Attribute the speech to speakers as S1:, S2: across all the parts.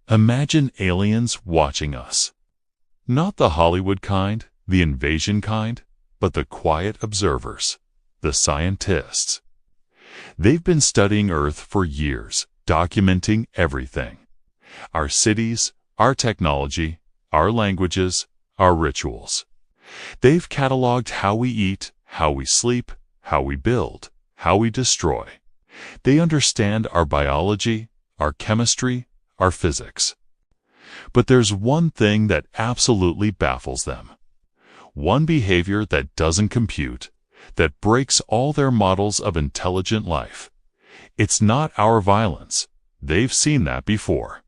S1: Imagine aliens watching us. Not the Hollywood kind, the invasion kind, but the quiet observers, the scientists. They've been studying Earth for years, documenting everything. Our cities, our technology, our languages, our rituals. They've cataloged how we eat, how we sleep, how we build, how we destroy. They understand our biology, our chemistry, our physics. But there's one thing that absolutely baffles them. One behavior that doesn't compute, that breaks all their models of intelligent life. It's not our violence. They've seen that before.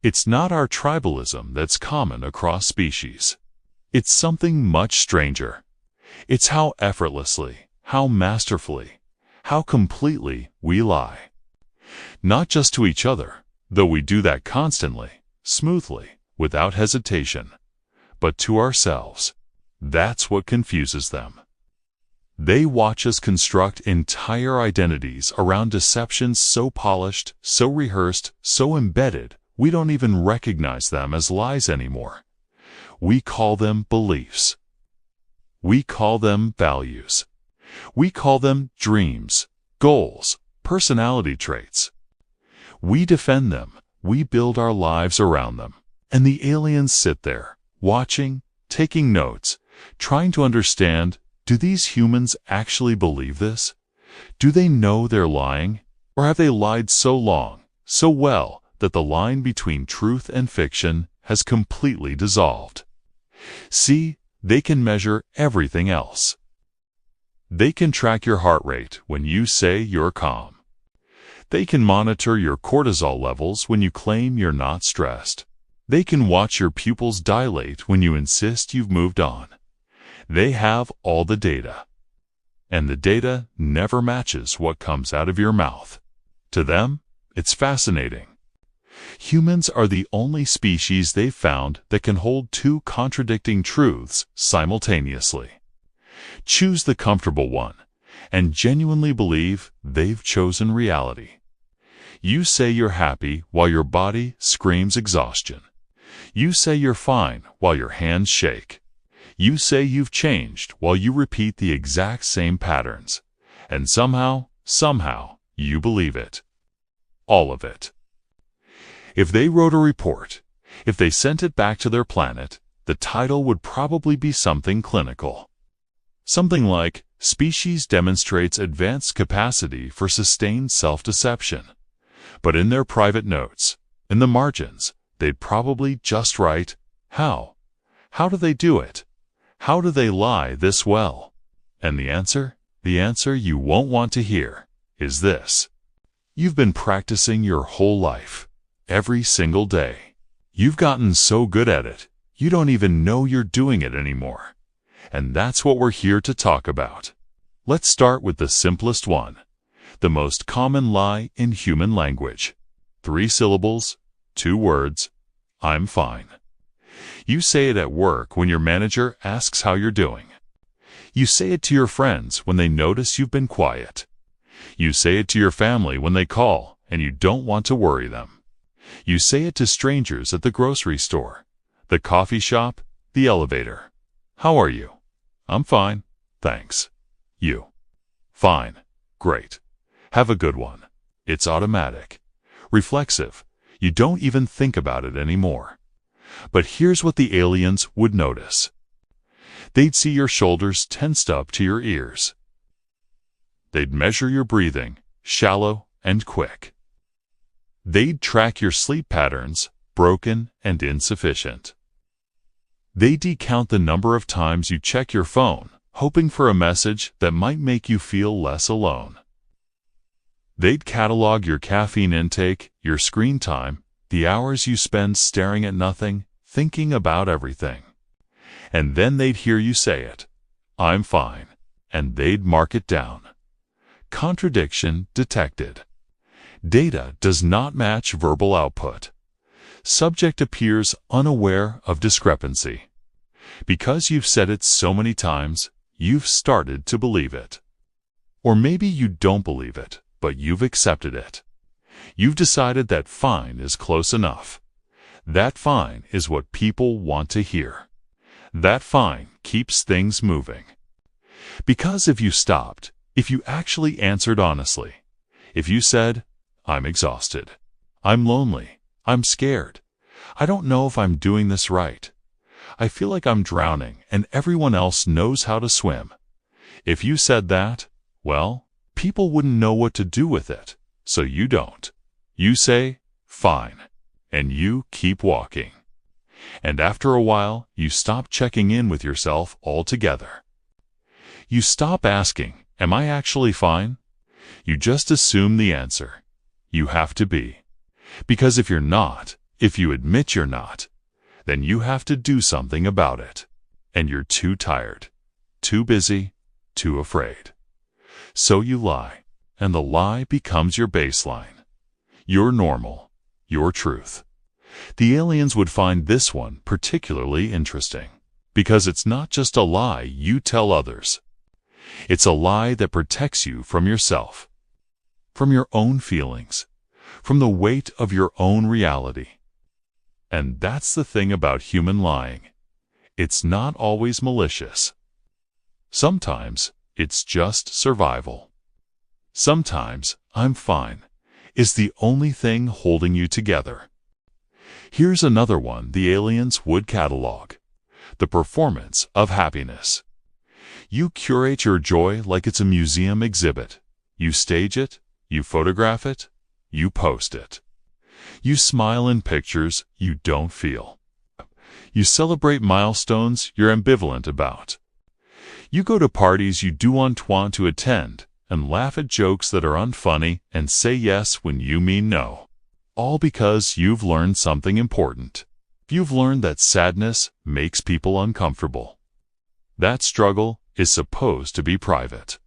S1: It's not our tribalism that's common across species. It's something much stranger. It's how effortlessly, how masterfully, how completely we lie. Not just to each other, though we do that constantly, smoothly, without hesitation, but to ourselves. That's what confuses them. They watch us construct entire identities around deceptions so polished, so rehearsed, so embedded, we don't even recognize them as lies anymore. We call them beliefs. We call them values. We call them dreams, goals, personality traits. We defend them. We build our lives around them. And the aliens sit there, watching, taking notes, trying to understand, do these humans actually believe this? Do they know they're lying? Or have they lied so long, so well, that the line between truth and fiction has completely dissolved? See, they can measure everything else. They can track your heart rate when you say you're calm. They can monitor your cortisol levels when you claim you're not stressed. They can watch your pupils dilate when you insist you've moved on. They have all the data. And the data never matches what comes out of your mouth. To them, it's fascinating. Humans are the only species they've found that can hold two contradicting truths simultaneously. Choose the comfortable one, and genuinely believe they've chosen reality. You say you're happy while your body screams exhaustion. You say you're fine while your hands shake. You say you've changed while you repeat the exact same patterns. And somehow, you believe it. All of it. If they wrote a report, if they sent it back to their planet, the title would probably be something clinical. Something like, Species Demonstrates Advanced Capacity for Sustained Self-Deception. But in their private notes, in the margins, they'd probably just write, How? How do they do it? How do they lie this well? And the answer you won't want to hear, is this. You've been practicing your whole life. Every single day. You've gotten so good at it, you don't even know you're doing it anymore. And that's what we're here to talk about. Let's start with the simplest one. The most common lie in human language. 3 syllables, 2 words, I'm fine. You say it at work when your manager asks how you're doing. You say it to your friends when they notice you've been quiet. You say it to your family when they call and you don't want to worry them. You say it to strangers at the grocery store, the coffee shop, the elevator. How are you? I'm fine, thanks. You? Fine, great. Have a good one. It's automatic. Reflexive. You don't even think about it anymore. But here's what the aliens would notice. They'd see your shoulders tensed up to your ears. They'd measure your breathing, shallow and quick. They'd track your sleep patterns, broken and insufficient. They'd decount the number of times you check your phone, hoping for a message that might make you feel less alone. They'd catalog your caffeine intake, your screen time, the hours you spend staring at nothing, thinking about everything. And then they'd hear you say it, I'm fine, and they'd mark it down. Contradiction detected. Data does not match verbal output. Subject appears unaware of discrepancy. Because you've said it so many times, you've started to believe it. Or maybe you don't believe it, but you've accepted it. You've decided that fine is close enough. That fine is what people want to hear. That fine keeps things moving. Because if you stopped, if you actually answered honestly, if you said, "I'm exhausted, I'm lonely, I'm scared, I don't know if I'm doing this right, I feel like I'm drowning and everyone else knows how to swim," if you said that, well, people wouldn't know what to do with it, so you don't. You say, "Fine," and you keep walking. And after a while, you stop checking in with yourself altogether. You stop asking, "Am I actually fine?" You just assume the answer. You have to be. Because if you're not, if you admit you're not, then you have to do something about it. And you're too tired, too busy, too afraid. So you lie, and the lie becomes your baseline. Your normal, your truth. The aliens would find this one particularly interesting, because it's not just a lie you tell others. It's a lie that protects you from yourself, from your own feelings, from the weight of your own reality. And that's the thing about human lying. It's not always malicious. Sometimes it's just survival. Sometimes "I'm fine" is the only thing holding you together. Here's another one the aliens would catalog: the performance of happiness. You curate your joy like it's a museum exhibit. You stage it, you photograph it, you post it. You smile in pictures you don't feel. You celebrate milestones you're ambivalent about. You go to parties you don't want to attend and laugh at jokes that are unfunny and say yes when you mean no. All because you've learned something important. You've learned that sadness makes people uncomfortable. That struggle is supposed to be private.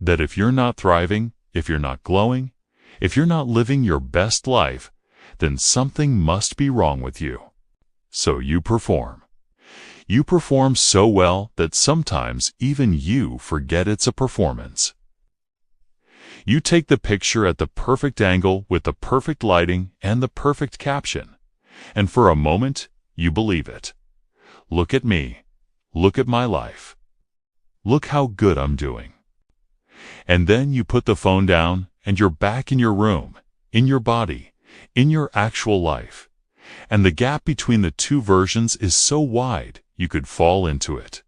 S1: That if you're not thriving, if you're not glowing, if you're not living your best life, then something must be wrong with you. So you perform. You perform so well that sometimes even you forget it's a performance. You take the picture at the perfect angle with the perfect lighting and the perfect caption, and for a moment you believe it. Look at me. Look at my life. Look how good I'm doing. And then you put the phone down and you're back in your room, in your body, in your actual life. And the gap between the two versions is so wide you could fall into it.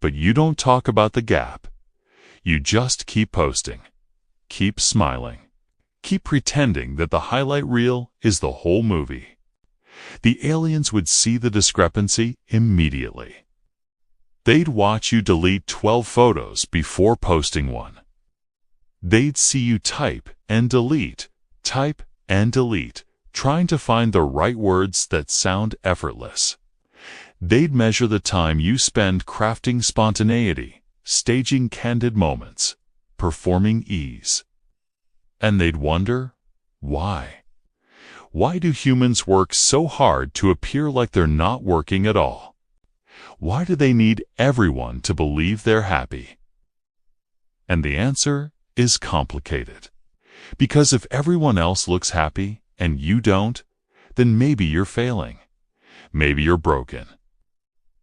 S1: But you don't talk about the gap. You just keep posting. Keep smiling. Keep pretending that the highlight reel is the whole movie. The aliens would see the discrepancy immediately. They'd watch you delete 12 photos before posting one. They'd see you type and delete, trying to find the right words that sound effortless. They'd measure the time you spend crafting spontaneity, staging candid moments, performing ease. And they'd wonder, why? Why do humans work so hard to appear like they're not working at all? Why do they need everyone to believe they're happy? And the answer is complicated. Because if everyone else looks happy and you don't, then maybe you're failing. Maybe you're broken.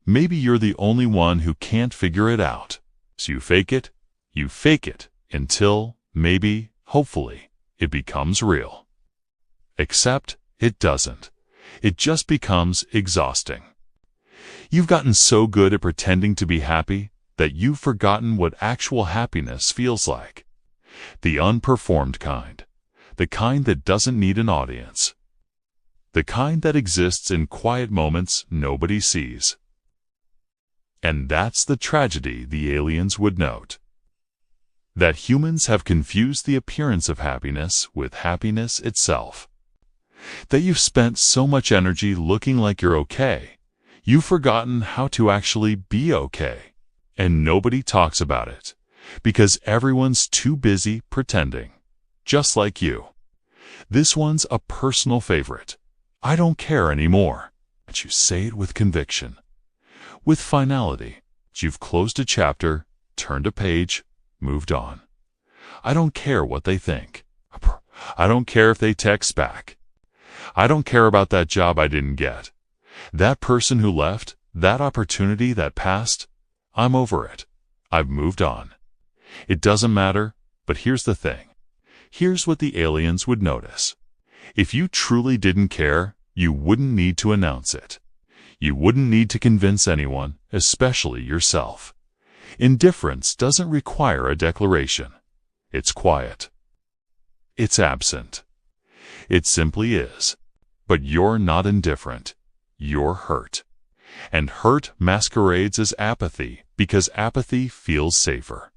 S1: Maybe you're the only one who can't figure it out. So you fake it until, maybe, hopefully, it becomes real. Except it doesn't. It just becomes exhausting. You've gotten so good at pretending to be happy that you've forgotten what actual happiness feels like. The unperformed kind. The kind that doesn't need an audience. The kind that exists in quiet moments nobody sees. And that's the tragedy the aliens would note. That humans have confused the appearance of happiness with happiness itself. That you've spent so much energy looking like you're okay, you've forgotten how to actually be okay. And nobody talks about it, because everyone's too busy pretending. Just like you. This one's a personal favorite. I don't care anymore. But you say it with conviction. With finality. You've closed a chapter, turned a page, moved on. I don't care what they think. I don't care if they text back. I don't care about that job I didn't get. That person who left, that opportunity that passed, I'm over it. I've moved on. It doesn't matter, but here's the thing. Here's what the aliens would notice. If you truly didn't care, you wouldn't need to announce it. You wouldn't need to convince anyone, especially yourself. Indifference doesn't require a declaration. It's quiet. It's absent. It simply is. But you're not indifferent. You're hurt. And hurt masquerades as apathy because apathy feels safer.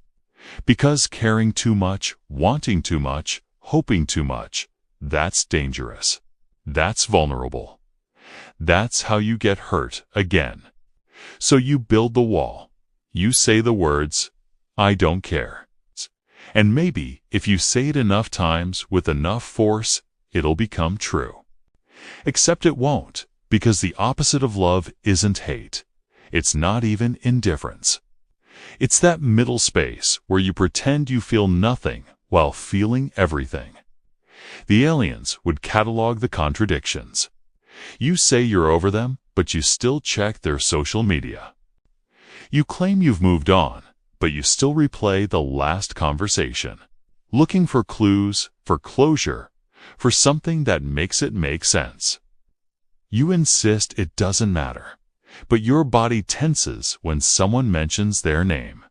S1: Because caring too much, wanting too much, hoping too much, that's dangerous. That's vulnerable. That's how you get hurt again. So you build the wall. You say the words, I don't care. And maybe if you say it enough times with enough force, it'll become true. Except it won't, because the opposite of love isn't hate. It's not even indifference. It's that middle space where you pretend you feel nothing while feeling everything. The aliens would catalog the contradictions. You say you're over them, but you still check their social media. You claim you've moved on, but you still replay the last conversation, looking for clues, for closure, for something that makes it make sense. You insist it doesn't matter, but your body tenses when someone mentions their name.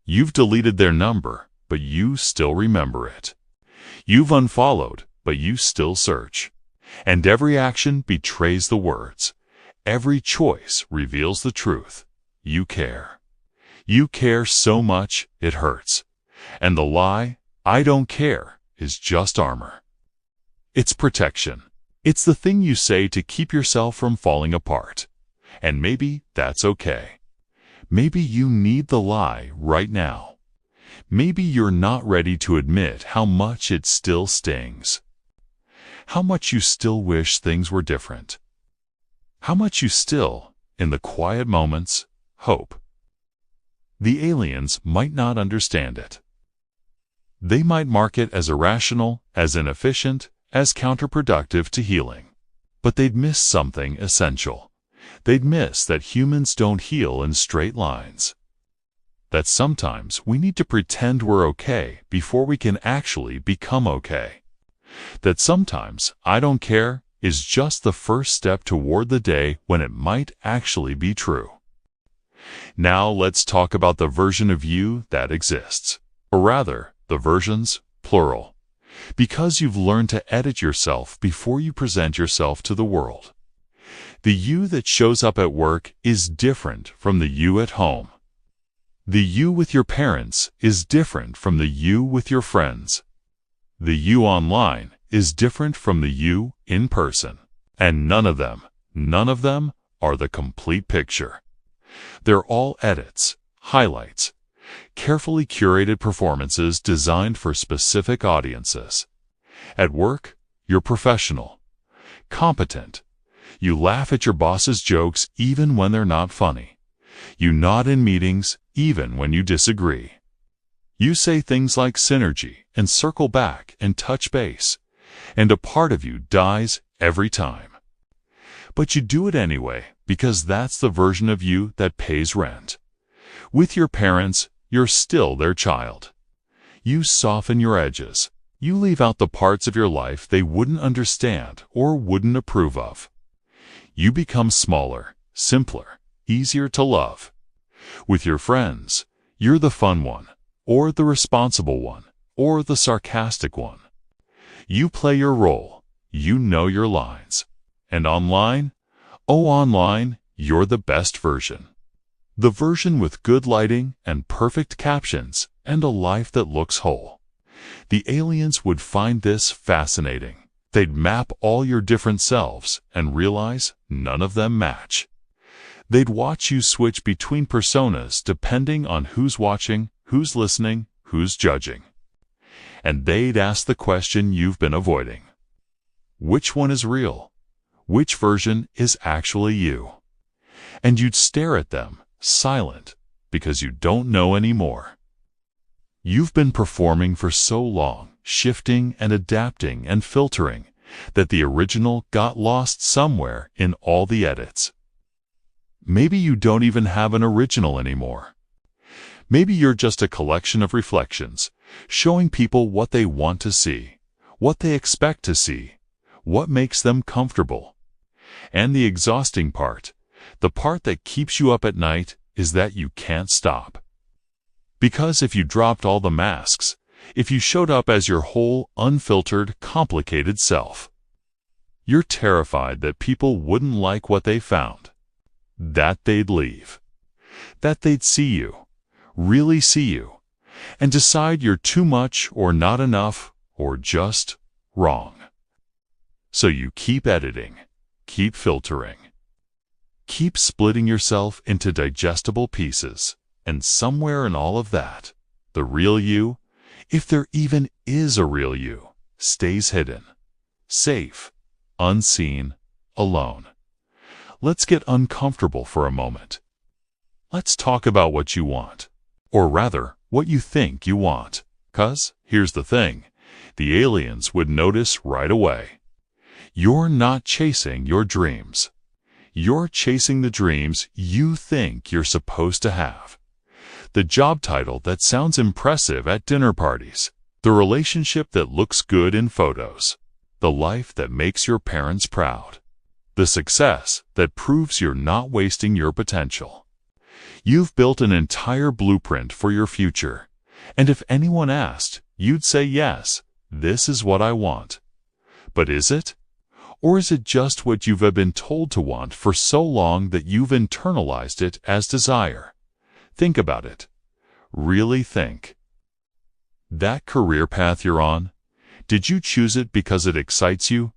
S1: You've deleted their number, but you still remember it. You've unfollowed, but you still search. And every action betrays the words. Every choice reveals the truth. You care. You care so much it hurts. And the lie, I don't care, is just armor. It's protection. It's the thing you say to keep yourself from falling apart. And maybe that's okay. Maybe you need the lie right now. Maybe you're not ready to admit how much it still stings. How much you still wish things were different. How much you still, in the quiet moments, hope. The aliens might not understand it. They might mark it as irrational, as inefficient, as counterproductive to healing. But they'd miss something essential. They'd miss that humans don't heal in straight lines. That sometimes we need to pretend we're okay before we can actually become okay. That sometimes I don't care is just the first step toward the day when it might actually be true. Now let's talk about the version of you that exists. Or rather, the versions, plural. Because you've learned to edit yourself before you present yourself to the world. The you that shows up at work is different from the you at home. The you with your parents is different from the you with your friends. The you online is different from the you in person. And none of them are the complete picture. They're all edits, highlights, carefully curated performances designed for specific audiences. At work, you're professional, competent. You laugh at your boss's jokes even when they're not funny. You nod in meetings even when you disagree. You say things like synergy and circle back and touch base, and a part of you dies every time. But you do it anyway because that's the version of you that pays rent. With your parents, you're still their child. You soften your edges. You leave out the parts of your life they wouldn't understand or wouldn't approve of. You become smaller, simpler, easier to love. With your friends, you're the fun one, or the responsible one, or the sarcastic one. You play your role. You know your lines. And online? Oh, online, you're the best version. The version with good lighting and perfect captions and a life that looks whole. The aliens would find this fascinating. They'd map all your different selves and realize none of them match. They'd watch you switch between personas depending on who's watching, who's listening, who's judging. And they'd ask the question you've been avoiding. Which one is real? Which version is actually you? And you'd stare at them, silent, because you don't know anymore. You've been performing for so long, shifting and adapting and filtering, that the original got lost somewhere in all the edits. Maybe you don't even have an original anymore. Maybe you're just a collection of reflections, showing people what they want to see, what they expect to see, what makes them comfortable. And the exhausting part, the part that keeps you up at night, is that you can't stop. Because if you dropped all the masks, if you showed up as your whole, unfiltered, complicated self, you're terrified that people wouldn't like what they found, that they'd leave, that they'd see you, really see you, and decide you're too much or not enough or just wrong. So you keep editing, keep filtering, keep splitting yourself into digestible pieces, and somewhere in all of that, the real you, if there even is a real you, stays hidden, safe, unseen, alone. Let's get uncomfortable for a moment. Let's talk about what you want, or rather, what you think you want. 'Cause, here's the thing, the aliens would notice right away. You're not chasing your dreams. You're chasing the dreams you think you're supposed to have. The job title that sounds impressive at dinner parties, the relationship that looks good in photos, the life that makes your parents proud, the success that proves you're not wasting your potential. You've built an entire blueprint for your future, and if anyone asked, you'd say yes, this is what I want. But is it? Or is it just what you've been told to want for so long that you've internalized it as desire? Think about it. Really think. That career path you're on, did you choose it because it excites you,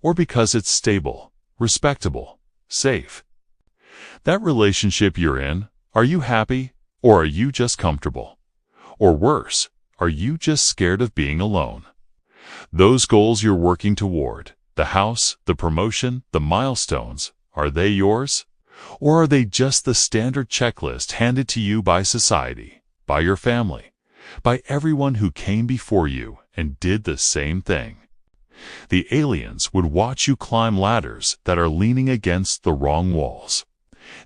S1: or because it's stable, respectable, safe? That relationship you're in, are you happy, or are you just comfortable? Or worse, are you just scared of being alone? Those goals you're working toward, the house, the promotion, the milestones, are they yours? Or are they just the standard checklist handed to you by society, by your family, by everyone who came before you and did the same thing? The aliens would watch you climb ladders that are leaning against the wrong walls.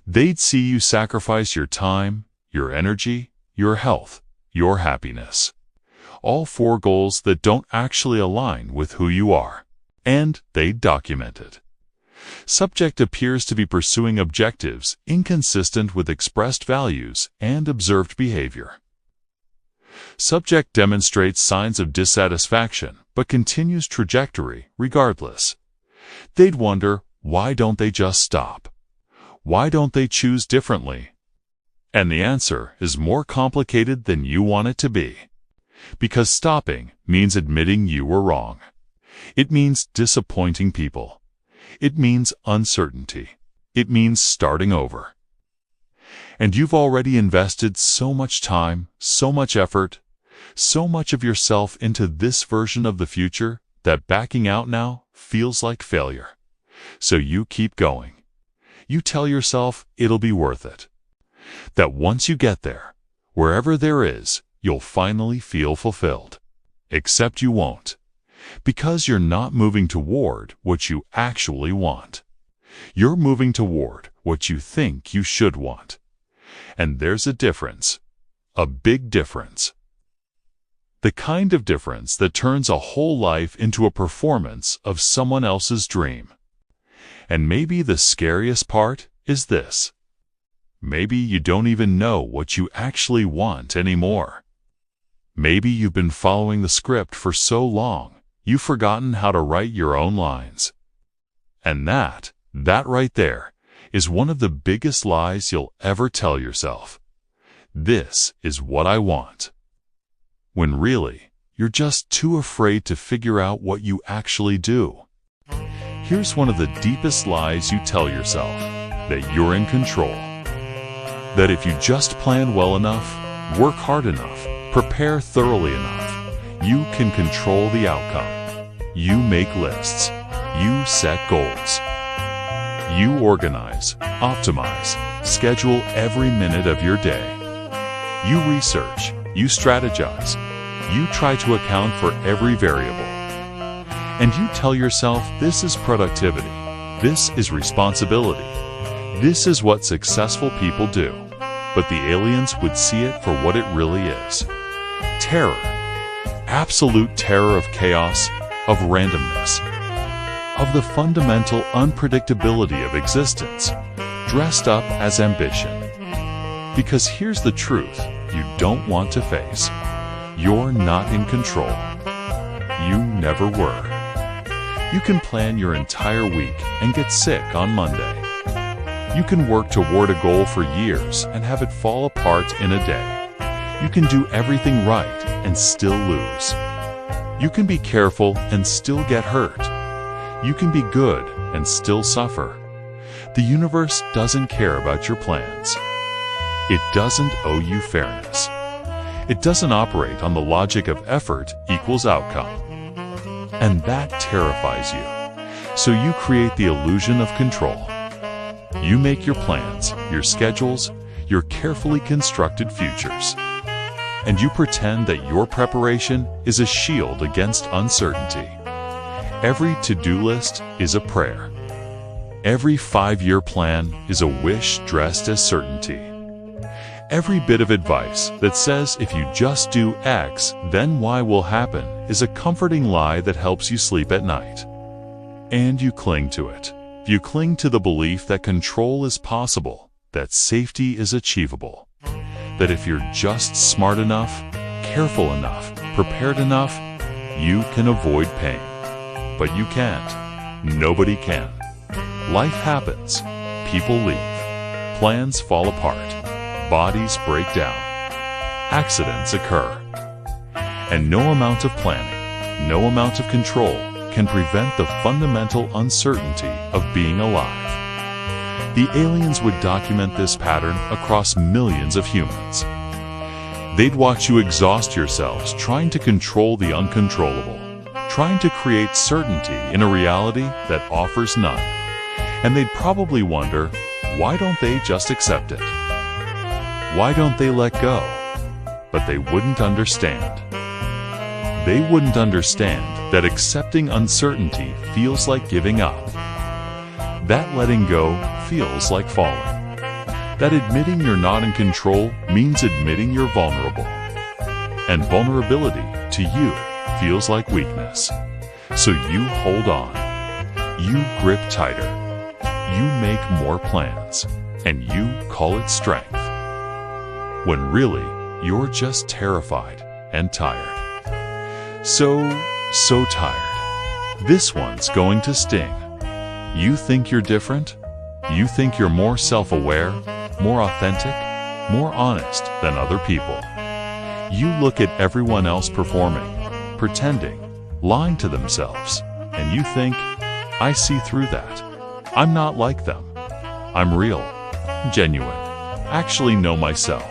S1: They'd see you sacrifice your time, your energy, your health, your happiness. All for goals that don't actually align with who you are. And they'd document it. Subject appears to be pursuing objectives inconsistent with expressed values and observed behavior. Subject demonstrates signs of dissatisfaction, but continues trajectory regardless. They'd wonder, why don't they just stop? Why don't they choose differently? And the answer is more complicated than you want it to be. Because stopping means admitting you were wrong. It means disappointing people. It means uncertainty. It means starting over. And you've already invested so much time, so much effort, so much of yourself into this version of the future that backing out now feels like failure. So you keep going. You tell yourself it'll be worth it. That once you get there, wherever there is, you'll finally feel fulfilled. Except you won't. Because you're not moving toward what you actually want. You're moving toward what you think you should want. And there's a difference. A big difference. The kind of difference that turns a whole life into a performance of someone else's dream. And maybe the scariest part is this. Maybe you don't even know what you actually want anymore. Maybe you've been following the script for so long, you've forgotten how to write your own lines. And that right there, is one of the biggest lies you'll ever tell yourself. This is what I want. When really, you're just too afraid to figure out what you actually do. Here's one of the deepest lies you tell yourself, that you're in control. That if you just plan well enough, work hard enough, prepare thoroughly enough, you can control the outcome. You make lists. You set goals. You organize, optimize, schedule every minute of your day. You research, you strategize, you try to account for every variable. And you tell yourself this is productivity, this is responsibility, this is what successful people do. But the aliens would see it for what it really is. Terror. Absolute terror of chaos, of randomness, of the fundamental unpredictability of existence, dressed up as ambition. Because here's the truth you don't want to face. You're not in control. You never were. You can plan your entire week and get sick on Monday. You can work toward a goal for years and have it fall apart in a day. You can do everything right and still lose. You can be careful and still get hurt. You can be good and still suffer. The universe doesn't care about your plans. It doesn't owe you fairness. It doesn't operate on the logic of effort equals outcome. And that terrifies you. So you create the illusion of control. You make your plans, your schedules, your carefully constructed futures. And you pretend that your preparation is a shield against uncertainty. Every to-do list is a prayer. Every 5-year plan is a wish dressed as certainty. Every bit of advice that says if you just do X, then Y will happen is a comforting lie that helps you sleep at night. And you cling to it. You cling to the belief that control is possible, that safety is achievable, that if you're just smart enough, careful enough, prepared enough, you can avoid pain. But you can't. Nobody can. Life happens. People leave. Plans fall apart. Bodies break down. Accidents occur. And no amount of planning, no amount of control can prevent the fundamental uncertainty of being alive. The aliens would document this pattern across millions of humans. They'd watch you exhaust yourselves trying to control the uncontrollable, trying to create certainty in a reality that offers none. And they'd probably wonder, why don't they just accept it? Why don't they let go? But they wouldn't understand. They wouldn't understand that accepting uncertainty feels like giving up. That letting go feels like falling. That admitting you're not in control means admitting you're vulnerable. And vulnerability to you feels like weakness. So you hold on. You grip tighter. You make more plans. And you call it strength. When really, you're just terrified and tired. So tired. This one's going to sting. You think you're different? You think you're more self-aware, more authentic, more honest than other people. You look at everyone else performing, pretending, lying to themselves, and you think, I see through that. I'm not like them. I'm real, genuine, actually know myself.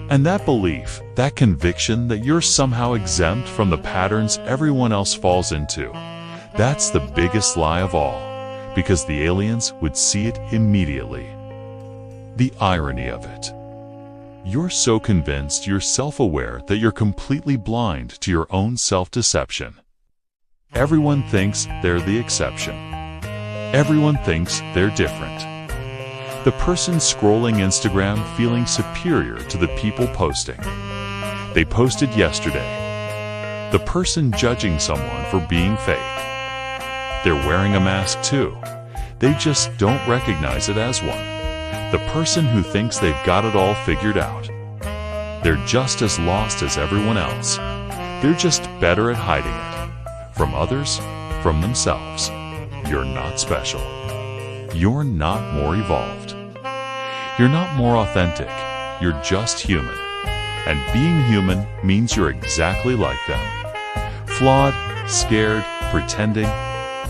S1: And that belief, that conviction that you're somehow exempt from the patterns everyone else falls into, that's the biggest lie of all, because the aliens would see it immediately. The irony of it. You're so convinced you're self-aware that you're completely blind to your own self-deception. Everyone thinks they're the exception. Everyone thinks they're different. The person scrolling Instagram feeling superior to the people posting. They posted yesterday. The person judging someone for being fake. They're wearing a mask too. They just don't recognize it as one. The person who thinks they've got it all figured out. They're just as lost as everyone else. They're just better at hiding it. From others, from themselves. You're not special. You're not more evolved. You're not more authentic. You're just human. And being human means you're exactly like them. Flawed, scared, pretending,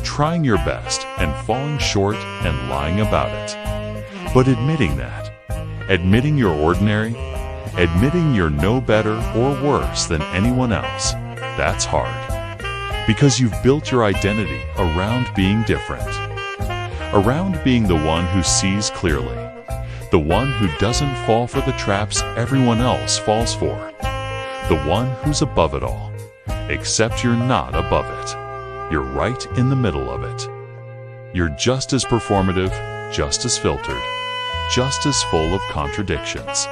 S1: trying your best and falling short and lying about it. But admitting that, admitting you're ordinary, admitting you're no better or worse than anyone else, that's hard. Because you've built your identity around being different. Around being the one who sees clearly. The one who doesn't fall for the traps everyone else falls for. The one who's above it all. Except you're not above it. you're right in the middle of it. You're just as performative, just as filtered, just as full of contradictions.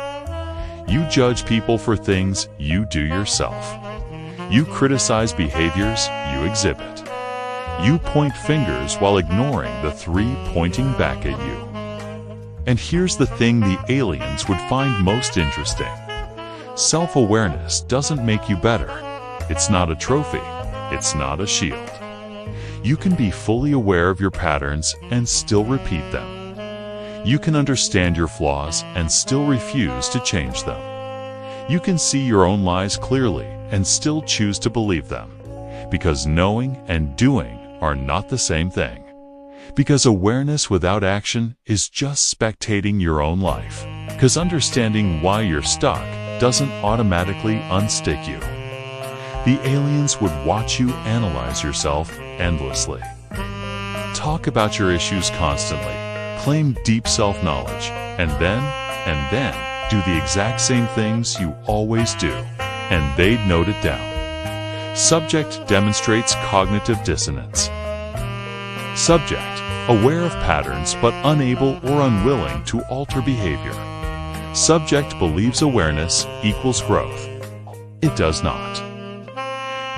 S1: You judge people for things you do yourself. You criticize behaviors you exhibit. You point fingers while ignoring the three pointing back at you. And here's the thing the aliens would find most interesting. Self-awareness doesn't make you better. It's not a trophy. It's not a shield. You can be fully aware of your patterns and still repeat them. You can understand your flaws and still refuse to change them. You can see your own lies clearly and still choose to believe them. Because knowing and doing are not the same thing. Because awareness without action is just spectating your own life. Because understanding why you're stuck doesn't automatically unstick you. The aliens would watch you analyze yourself endlessly. Talk about your issues constantly, claim deep self-knowledge, and then do the exact same things you always do, and they'd note it down. Subject demonstrates cognitive dissonance. Subject, aware of patterns but unable or unwilling to alter behavior. Subject believes awareness equals growth. It does not.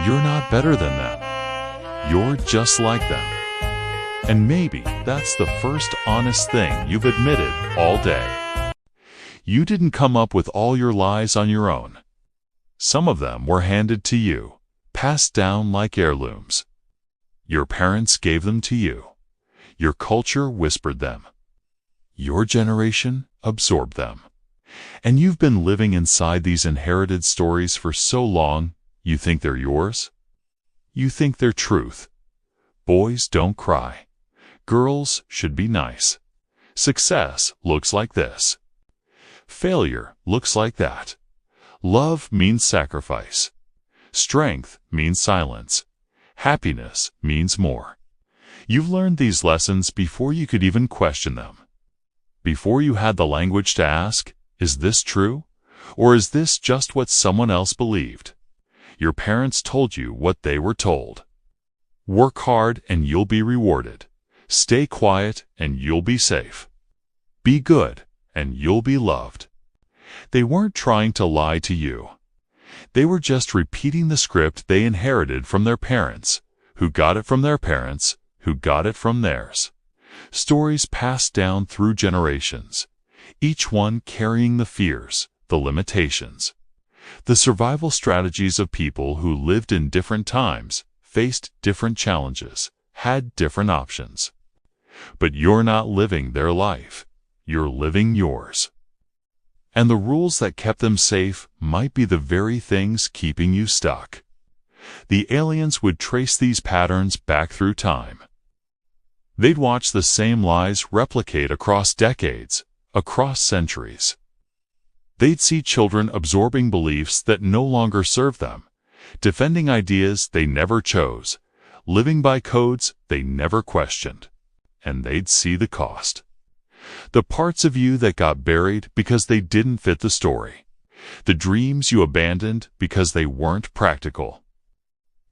S1: You're not better than them. You're just like them. And maybe that's the first honest thing you've admitted all day. You didn't come up with all your lies on your own. Some of them were handed to you, passed down like heirlooms. Your parents gave them to you. Your culture whispered them. Your generation absorbed them. And you've been living inside these inherited stories for so long, you think they're yours? You think they're truth. Boys don't cry. Girls should be nice. Success looks like this. Failure looks like that. Love means sacrifice. Strength means silence. Happiness means more. You've learned these lessons before you could even question them. Before you had the language to ask, is this true? Or is this just what someone else believed? Your parents told you what they were told. Work hard and you'll be rewarded. Stay quiet and you'll be safe. Be good and you'll be loved. They weren't trying to lie to you. They were just repeating the script they inherited from their parents, who got it from their parents, who got it from theirs. Stories passed down through generations, each one carrying the fears, the limitations, the survival strategies of people who lived in different times, faced different challenges, had different options. But you're not living their life. You're living yours. And the rules that kept them safe might be the very things keeping you stuck. The aliens would trace these patterns back through time. They'd watch the same lies replicate across decades, across centuries. They'd see children absorbing beliefs that no longer serve them, defending ideas they never chose, living by codes they never questioned. And they'd see the cost. The parts of you that got buried because they didn't fit the story. The dreams you abandoned because they weren't practical.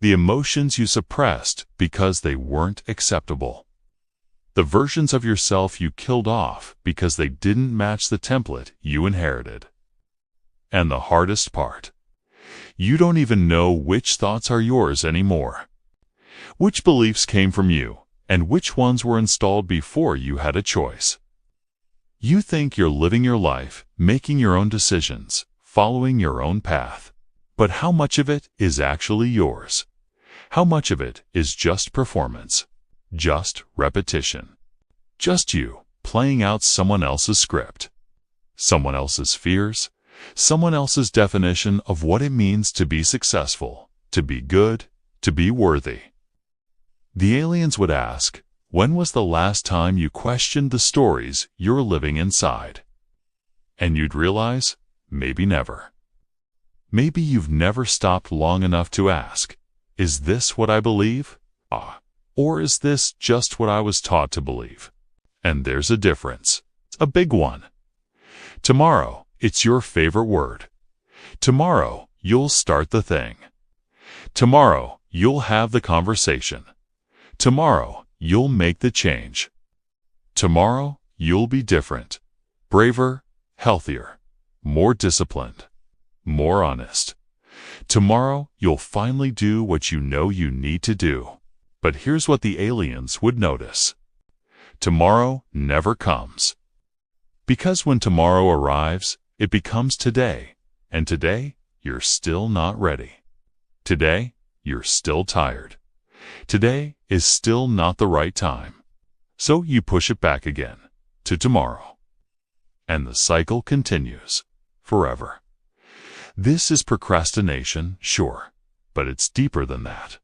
S1: The emotions you suppressed because they weren't acceptable. The versions of yourself you killed off because they didn't match the template you inherited. And the hardest part, you don't even know which thoughts are yours anymore. Which beliefs came from you, and which ones were installed before you had a choice. You think you're living your life, making your own decisions, following your own path. But how much of it is actually yours? How much of it is just performance? Just repetition? Just you playing out someone else's script? Someone else's fears? Someone else's definition of what it means to be successful, to be good, to be worthy? The aliens would ask, when was the last time you questioned the stories you're living inside? And you'd realize, maybe never. Maybe you've never stopped long enough to ask, is this what I believe? Or is this just what I was taught to believe? And there's a difference, a big one. Tomorrow, it's your favorite word. Tomorrow, you'll start the thing. Tomorrow, you'll have the conversation, Tomorrow, you'll make the change. Tomorrow, you'll be different, braver, healthier, more disciplined, more honest. Tomorrow, you'll finally do what you know you need to do. But here's what the aliens would notice. Tomorrow never comes. Because when tomorrow arrives, it becomes today, and today, you're still not ready. Today, you're still tired. Today is still not the right time. So you push it back again, to tomorrow. And the cycle continues, forever. This is procrastination, sure, but it's deeper than that.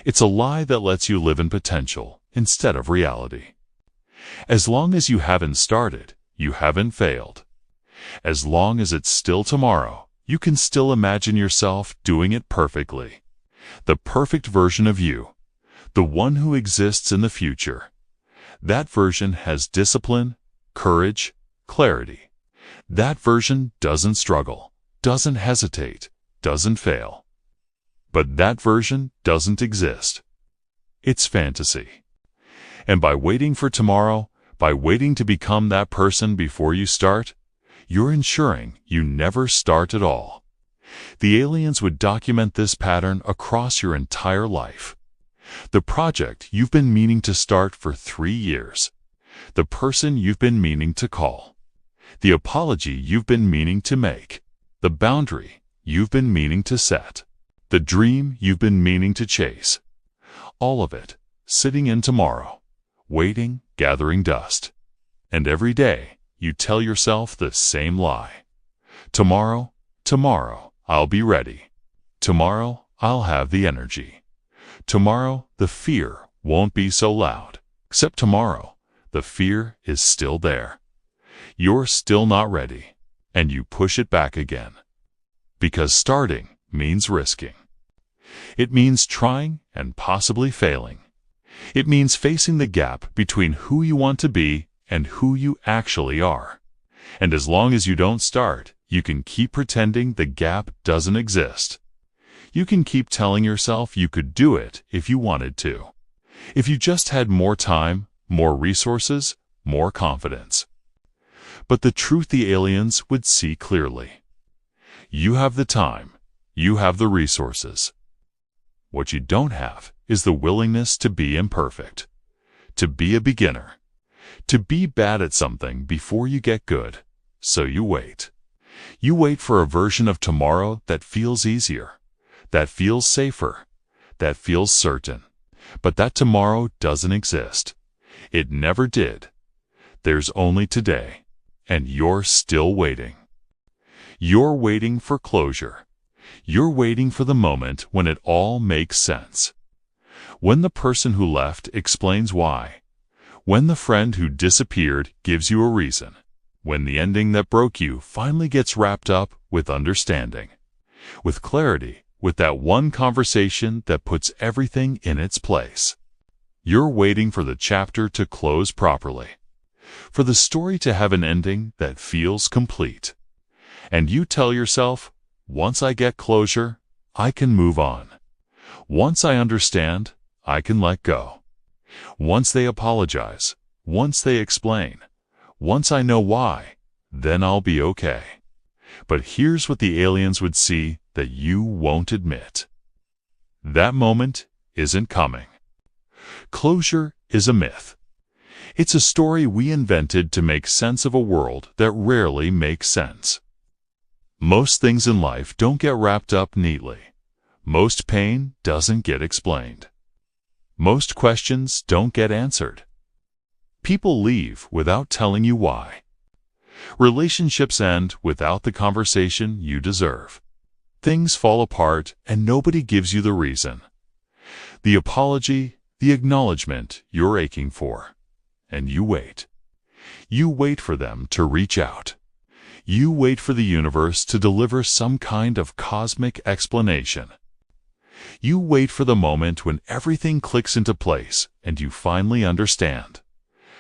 S1: It's a lie that lets you live in potential instead of reality. As long as you haven't started, you haven't failed. As long as it's still tomorrow, you can still imagine yourself doing it perfectly. The perfect version of you, the one who exists in the future. That version has discipline, courage, clarity. That version doesn't struggle, doesn't hesitate, doesn't fail. But that version doesn't exist. It's fantasy. And by waiting for tomorrow, by waiting to become that person before you start, you're ensuring you never start at all. The aliens would document this pattern across your entire life. The project you've been meaning to start for 3 years. The person you've been meaning to call. The apology you've been meaning to make. The boundary you've been meaning to set. The dream you've been meaning to chase. All of it sitting in tomorrow, waiting, gathering dust. And every day you tell yourself the same lie. Tomorrow, tomorrow, I'll be ready. Tomorrow, I'll have the energy. Tomorrow, the fear won't be so loud. Except tomorrow, the fear is still there. You're still not ready, and you push it back again. Because starting means risking. It means trying and possibly failing. It means facing the gap between who you want to be and who you actually are. And as long as you don't start, you can keep pretending the gap doesn't exist. You can keep telling yourself you could do it if you wanted to. If you just had more time, more resources, more confidence. But the truth the aliens would see clearly. You have the time. You have the resources. What you don't have is the willingness to be imperfect, to be a beginner, to be bad at something before you get good. So you wait. You wait for a version of tomorrow that feels easier, that feels safer, that feels certain. But that tomorrow doesn't exist. It never did. There's only today, and you're still waiting. You're waiting for closure. You're waiting for the moment when it all makes sense. When the person who left explains why. When the friend who disappeared gives you a reason. When the ending that broke you finally gets wrapped up with understanding. With clarity, with that one conversation that puts everything in its place. You're waiting for the chapter to close properly. For the story to have an ending that feels complete. And you tell yourself, once I get closure, I can move on. Once I understand, I can let go. Once they apologize, once they explain, once I know why, then I'll be okay. But here's what the aliens would see that you won't admit. That moment isn't coming. Closure is a myth. It's a story we invented to make sense of a world that rarely makes sense. Most things in life don't get wrapped up neatly. Most pain doesn't get explained. Most questions don't get answered. People leave without telling you why. Relationships end without the conversation you deserve. Things fall apart and nobody gives you the reason. The apology, the acknowledgement you're aching for. And you wait. You wait for them to reach out. You wait for the universe to deliver some kind of cosmic explanation. You wait for the moment when everything clicks into place and you finally understand.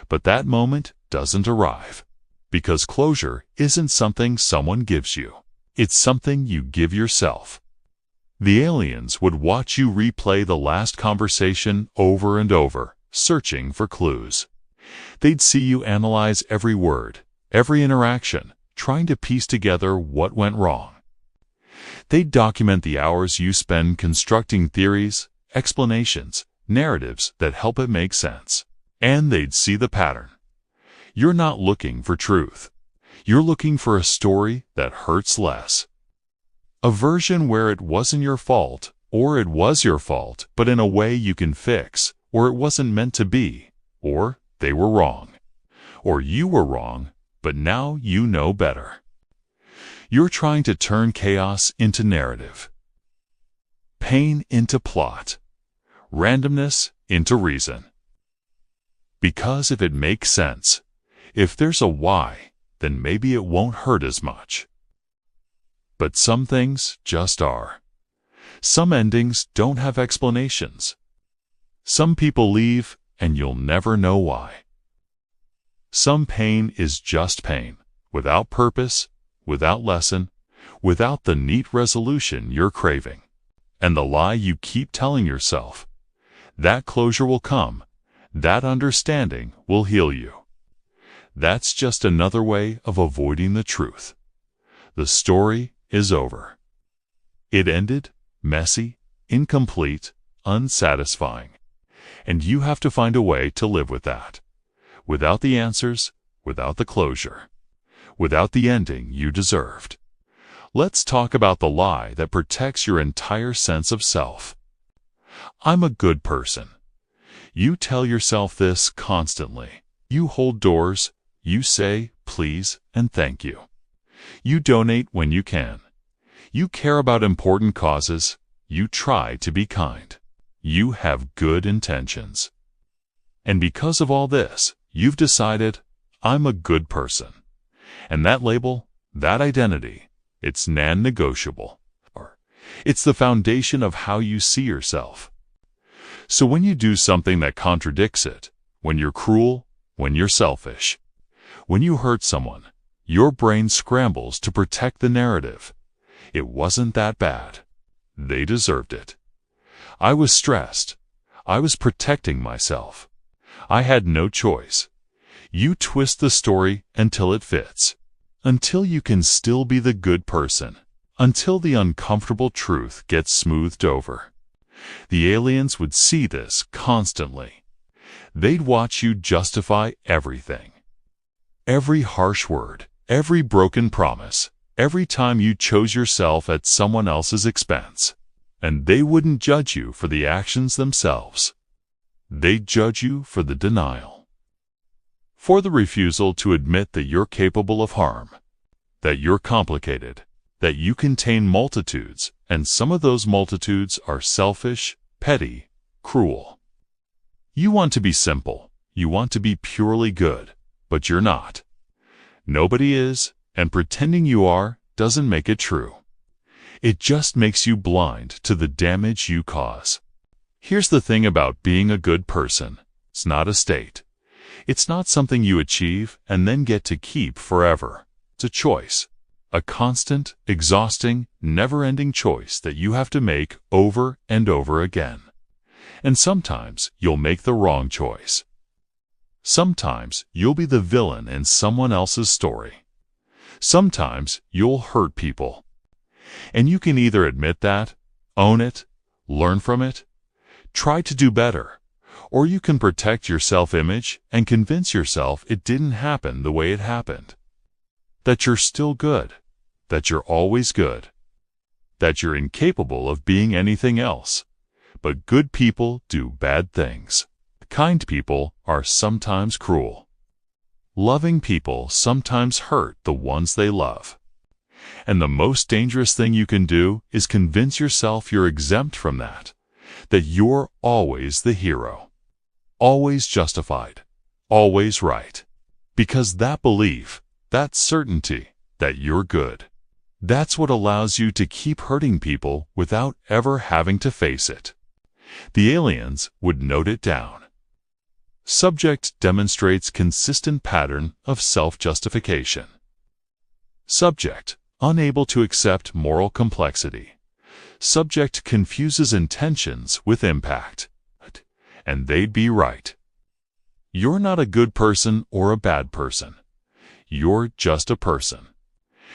S1: But that moment doesn't arrive. Because closure isn't something someone gives you. It's something you give yourself. The aliens would watch you replay the last conversation over and over, searching for clues. They'd see you analyze every word, every interaction, trying to piece together what went wrong. They'd document the hours you spend constructing theories, explanations, narratives that help it make sense. And they'd see the pattern. You're not looking for truth. You're looking for a story that hurts less. A version where it wasn't your fault, or it was your fault, but in a way you can fix, or it wasn't meant to be, or they were wrong, or you were wrong, but now you know better. You're trying to turn chaos into narrative, pain into plot, randomness into reason. Because if it makes sense, if there's a why, then maybe it won't hurt as much. But some things just are. Some endings don't have explanations. Some people leave, and you'll never know why. Some pain is just pain, without purpose, without lesson, without the neat resolution you're craving. And the lie you keep telling yourself, that closure will come, that understanding will heal you. That's just another way of avoiding the truth. The story is over. It ended, messy, incomplete, unsatisfying. And you have to find a way to live with that. Without the answers, without the closure, without the ending you deserved. Let's talk about the lie that protects your entire sense of self. I'm a good person. You tell yourself this constantly. You hold doors. You say please and thank you. You donate when you can. You care about important causes. You try to be kind. You have good intentions. And because of all this, you've decided, I'm a good person. And that label, that identity, it's non-negotiable. It's the foundation of how you see yourself. So when you do something that contradicts it, when you're cruel, when you're selfish, when you hurt someone, your brain scrambles to protect the narrative. It wasn't that bad. They deserved it. I was stressed. I was protecting myself. I had no choice. You twist the story until it fits. Until you can still be the good person. Until the uncomfortable truth gets smoothed over. The aliens would see this constantly. They'd watch you justify everything. Every harsh word, every broken promise, every time you chose yourself at someone else's expense. And they wouldn't judge you for the actions themselves. They'd judge you for the denial. For the refusal to admit that you're capable of harm, that you're complicated, that you contain multitudes, and some of those multitudes are selfish, petty, cruel. You want to be simple, you want to be purely good, but you're not. Nobody is, and pretending you are doesn't make it true. It just makes you blind to the damage you cause. Here's the thing about being a good person. It's not a state. It's not something you achieve and then get to keep forever. It's a choice. A constant, exhausting, never-ending choice that you have to make over and over again. And sometimes you'll make the wrong choice. Sometimes you'll be the villain in someone else's story. Sometimes you'll hurt people. And you can either admit that, own it, learn from it, try to do better, or you can protect your self-image and convince yourself it didn't happen the way it happened. That you're still good, that you're always good, that you're incapable of being anything else. But good people do bad things. Kind people are sometimes cruel. Loving people sometimes hurt the ones they love. And the most dangerous thing you can do is convince yourself you're exempt from that you're always the hero, always justified, always right. Because that belief, that certainty that you're good, that's what allows you to keep hurting people without ever having to face it. The aliens would note it down. Subject demonstrates consistent pattern of self-justification. Subject, unable to accept moral complexity. Subject confuses intentions with impact. And they'd be right. You're not a good person or a bad person. You're just a person.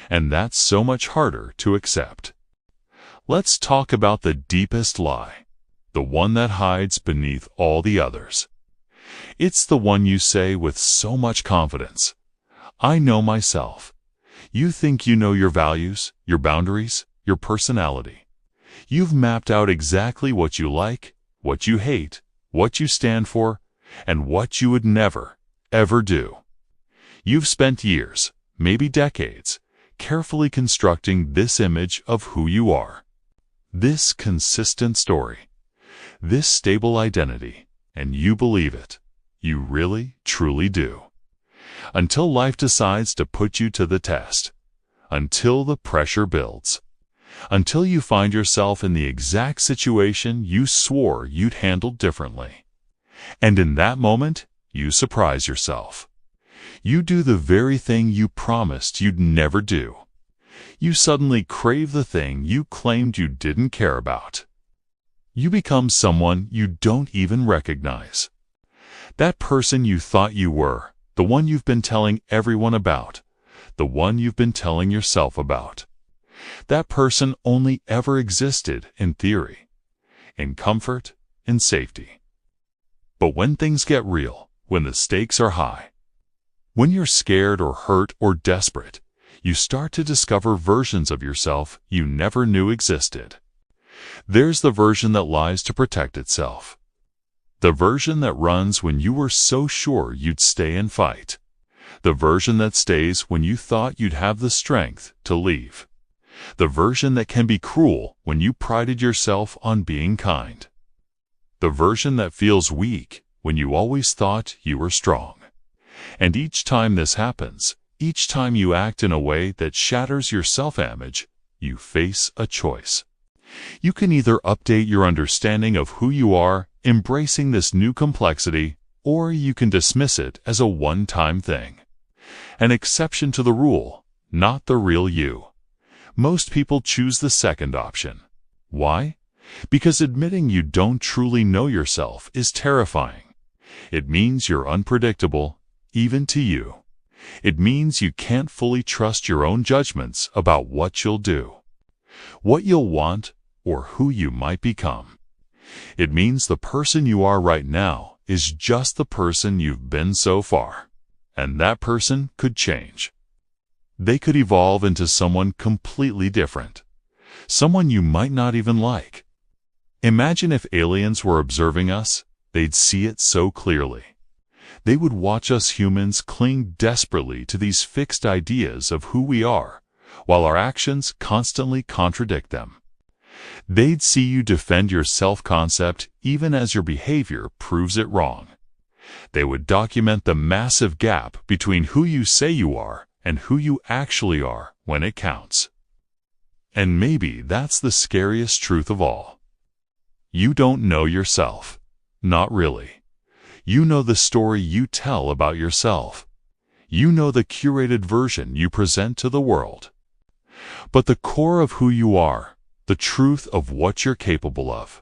S1: And that's so much harder to accept. Let's talk about the deepest lie, the one that hides beneath all the others. It's the one you say with so much confidence. I know myself. You think you know your values, your boundaries, your personality. You've mapped out exactly what you like, what you hate, what you stand for, and what you would never, ever do. You've spent years, maybe decades, carefully constructing this image of who you are. This consistent story, this stable identity, and you believe it. You really, truly do. Until life decides to put you to the test. Until the pressure builds. Until you find yourself in the exact situation you swore you'd handle differently. And in that moment, you surprise yourself. You do the very thing you promised you'd never do. You suddenly crave the thing you claimed you didn't care about. You become someone you don't even recognize. That person you thought you were, the one you've been telling everyone about, the one you've been telling yourself about. That person only ever existed in theory, in comfort, in safety. But when things get real, when the stakes are high, when you're scared or hurt or desperate, you start to discover versions of yourself you never knew existed. There's the version that lies to protect itself. The version that runs when you were so sure you'd stay and fight. The version that stays when you thought you'd have the strength to leave. The version that can be cruel when you prided yourself on being kind. The version that feels weak when you always thought you were strong. And each time this happens, each time you act in a way that shatters your self-image, you face a choice. You can either update your understanding of who you are, embracing this new complexity, or you can dismiss it as a one-time thing. An exception to the rule, not the real you. Most people choose the second option. Why? Because admitting you don't truly know yourself is terrifying. It means you're unpredictable, even to you. It means you can't fully trust your own judgments about what you'll do, what you'll want, or who you might become. It means the person you are right now is just the person you've been so far, and that person could change. They could evolve into someone completely different, someone you might not even like. Imagine if aliens were observing us, they'd see it so clearly. They would watch us humans cling desperately to these fixed ideas of who we are, while our actions constantly contradict them. They'd see you defend your self-concept even as your behavior proves it wrong. They would document the massive gap between who you say you are and who you actually are when it counts. And maybe that's the scariest truth of all. You don't know yourself. Not really. You know the story you tell about yourself. You know the curated version you present to the world. But the core of who you are, the truth of what you're capable of,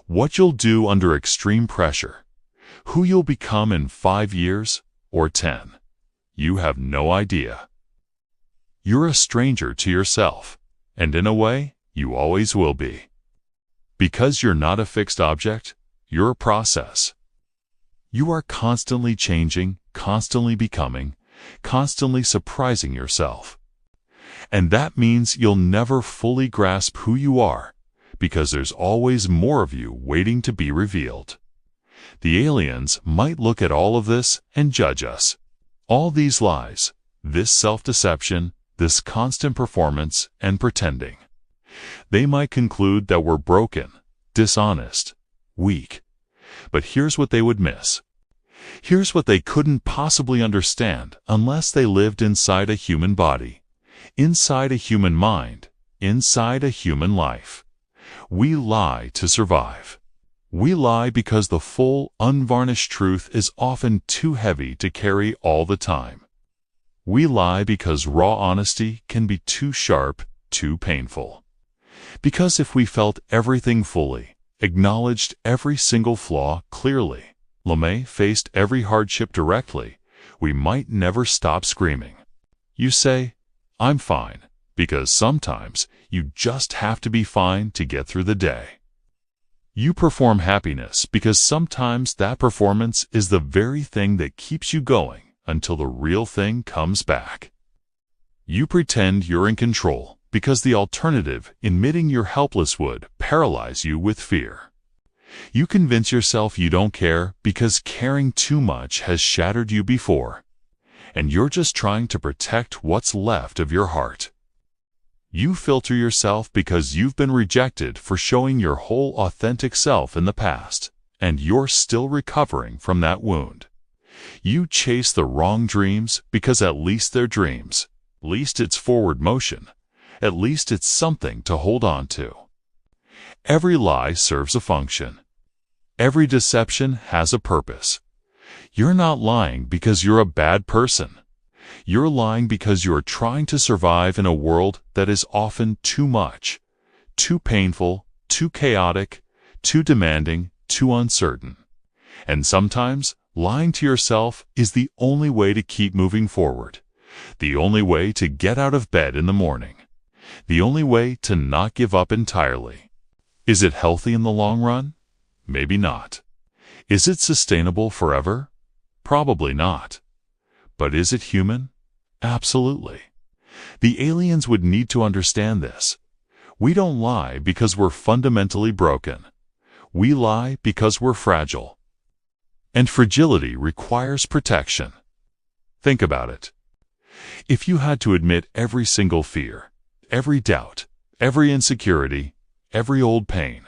S1: what you'll do under extreme pressure, who you'll become in 5 years or 10, you have no idea. You're a stranger to yourself, and in a way, you always will be. Because you're not a fixed object, you're a process. You are constantly changing, constantly becoming, constantly surprising yourself. And that means you'll never fully grasp who you are, because there's always more of you waiting to be revealed. The aliens might look at all of this and judge us. All these lies, this self-deception, this constant performance and pretending. They might conclude that we're broken, dishonest, weak. But here's what they would miss. Here's what they couldn't possibly understand unless they lived inside a human body, inside a human mind, inside a human life. We lie to survive. We lie because the full, unvarnished truth is often too heavy to carry all the time. We lie because raw honesty can be too sharp, too painful. Because if we felt everything fully, acknowledged every single flaw clearly, LeMay faced every hardship directly, we might never stop screaming. You say, I'm fine, because sometimes you just have to be fine to get through the day. You perform happiness because sometimes that performance is the very thing that keeps you going until the real thing comes back. You pretend you're in control because the alternative, admitting you're helpless, would paralyze you with fear. You convince yourself you don't care because caring too much has shattered you before, and you're just trying to protect what's left of your heart. You filter yourself because you've been rejected for showing your whole authentic self in the past, and you're still recovering from that wound. You chase the wrong dreams because at least they're dreams. At least it's forward motion. At least it's something to hold on to. Every lie serves a function. Every deception has a purpose. You're not lying because you're a bad person. You're lying because you are trying to survive in a world that is often too much, too painful, too chaotic, too demanding, too uncertain. And sometimes lying to yourself is the only way to keep moving forward, the only way to get out of bed in the morning, the only way to not give up entirely. Is it healthy in the long run? Maybe not. Is it sustainable forever? Probably not. But is it human? Absolutely. The aliens would need to understand this. We don't lie because we're fundamentally broken. We lie because we're fragile. And fragility requires protection. Think about it. If you had to admit every single fear, every doubt, every insecurity, every old pain,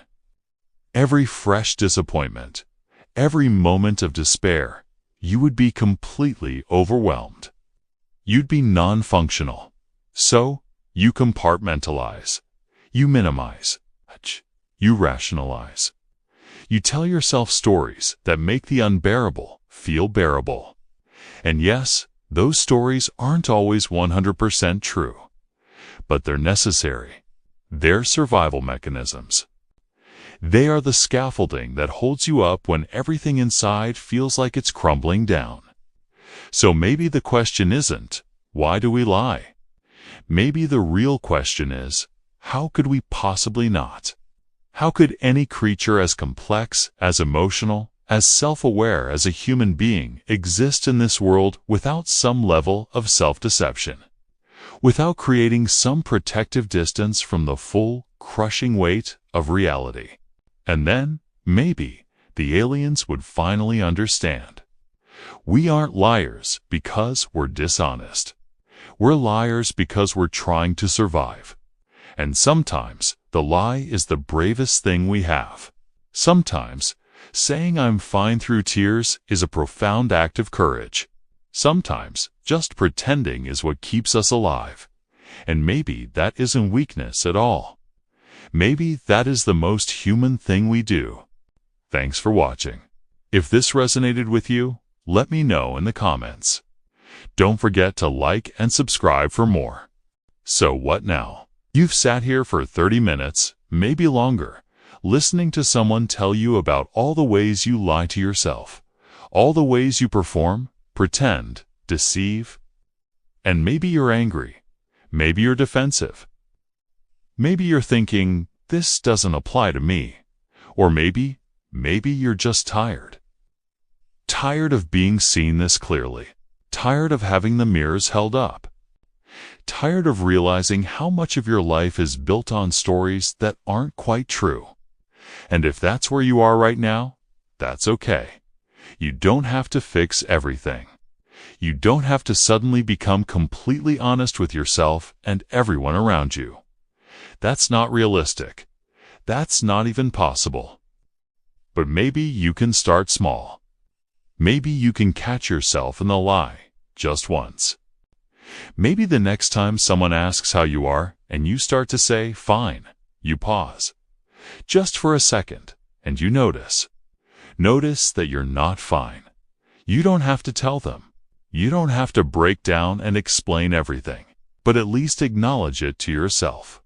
S1: every fresh disappointment, every moment of despair, you would be completely overwhelmed. You'd be non-functional. So, you compartmentalize. You minimize. You rationalize. You tell yourself stories that make the unbearable feel bearable. And yes, those stories aren't always 100% true. But they're necessary. They're survival mechanisms. They are the scaffolding that holds you up when everything inside feels like it's crumbling down. So maybe the question isn't, why do we lie? Maybe the real question is, how could we possibly not? How could any creature as complex, as emotional, as self-aware as a human being exist in this world without some level of self-deception? Without creating some protective distance from the full, crushing weight of reality? And then, maybe, the aliens would finally understand. We aren't liars because we're dishonest. We're liars because we're trying to survive. And sometimes, the lie is the bravest thing we have. Sometimes, saying I'm fine through tears is a profound act of courage. Sometimes, just pretending is what keeps us alive. And maybe that isn't weakness at all. Maybe that is the most human thing we do. Thanks for watching. If this resonated with you, let me know in the comments. Don't forget to like and subscribe for more. So what now? You've sat here for 30 minutes, maybe longer, listening to someone tell you about all the ways you lie to yourself, all the ways you perform, pretend, deceive. And maybe you're angry. Maybe you're defensive. Maybe you're thinking, this doesn't apply to me. Or maybe you're just tired. Tired of being seen this clearly. Tired of having the mirrors held up. Tired of realizing how much of your life is built on stories that aren't quite true. And if that's where you are right now, that's okay. You don't have to fix everything. You don't have to suddenly become completely honest with yourself and everyone around you. That's not realistic. That's not even possible. But maybe you can start small. Maybe you can catch yourself in the lie, just once. Maybe the next time someone asks how you are and you start to say, fine, you pause. Just for a second, and you notice. Notice that you're not fine. You don't have to tell them. You don't have to break down and explain everything, but at least acknowledge it to yourself.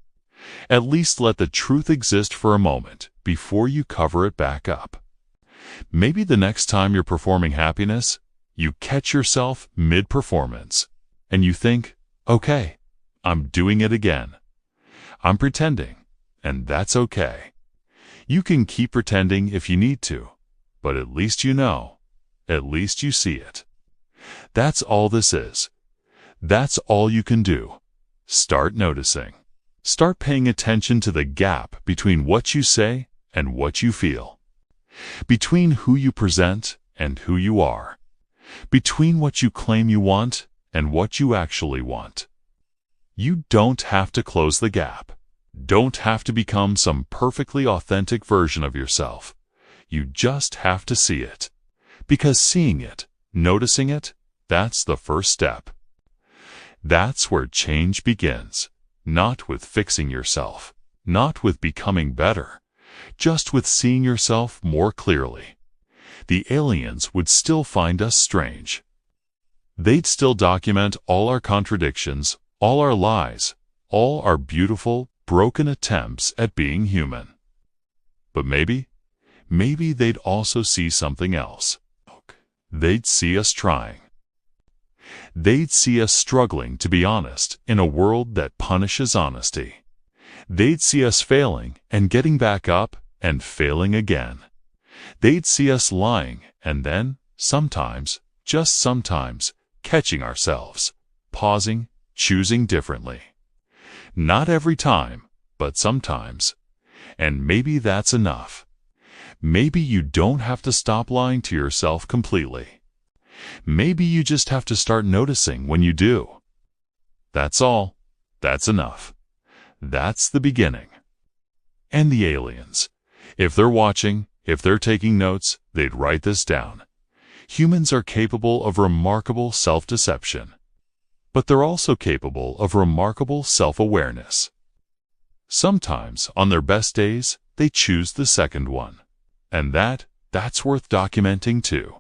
S1: At least let the truth exist for a moment before you cover it back up. Maybe the next time you're performing happiness, you catch yourself mid-performance, and you think, okay, I'm doing it again. I'm pretending, and that's okay. You can keep pretending if you need to, but at least you know, at least you see it. That's all this is. That's all you can do. Start noticing. Start paying attention to the gap between what you say and what you feel. Between who you present and who you are. Between what you claim you want and what you actually want. You don't have to close the gap. Don't have to become some perfectly authentic version of yourself. You just have to see it. Because seeing it, noticing it, that's the first step. That's where change begins. Not with fixing yourself, not with becoming better, just with seeing yourself more clearly. The aliens would still find us strange. They'd still document all our contradictions, all our lies, all our beautiful, broken attempts at being human. But maybe they'd also see something else. They'd see us trying. They'd see us struggling to be honest in a world that punishes honesty. They'd see us failing and getting back up and failing again. They'd see us lying and then, sometimes, just sometimes, catching ourselves, pausing, choosing differently. Not every time, but sometimes. And maybe that's enough. Maybe you don't have to stop lying to yourself completely. Maybe you just have to start noticing when you do. That's all. That's enough. That's the beginning. And the aliens, if they're watching, if they're taking notes, they'd write this down. Humans are capable of remarkable self-deception, but they're also capable of remarkable self-awareness. Sometimes, on their best days, they choose the second one. And that's worth documenting too.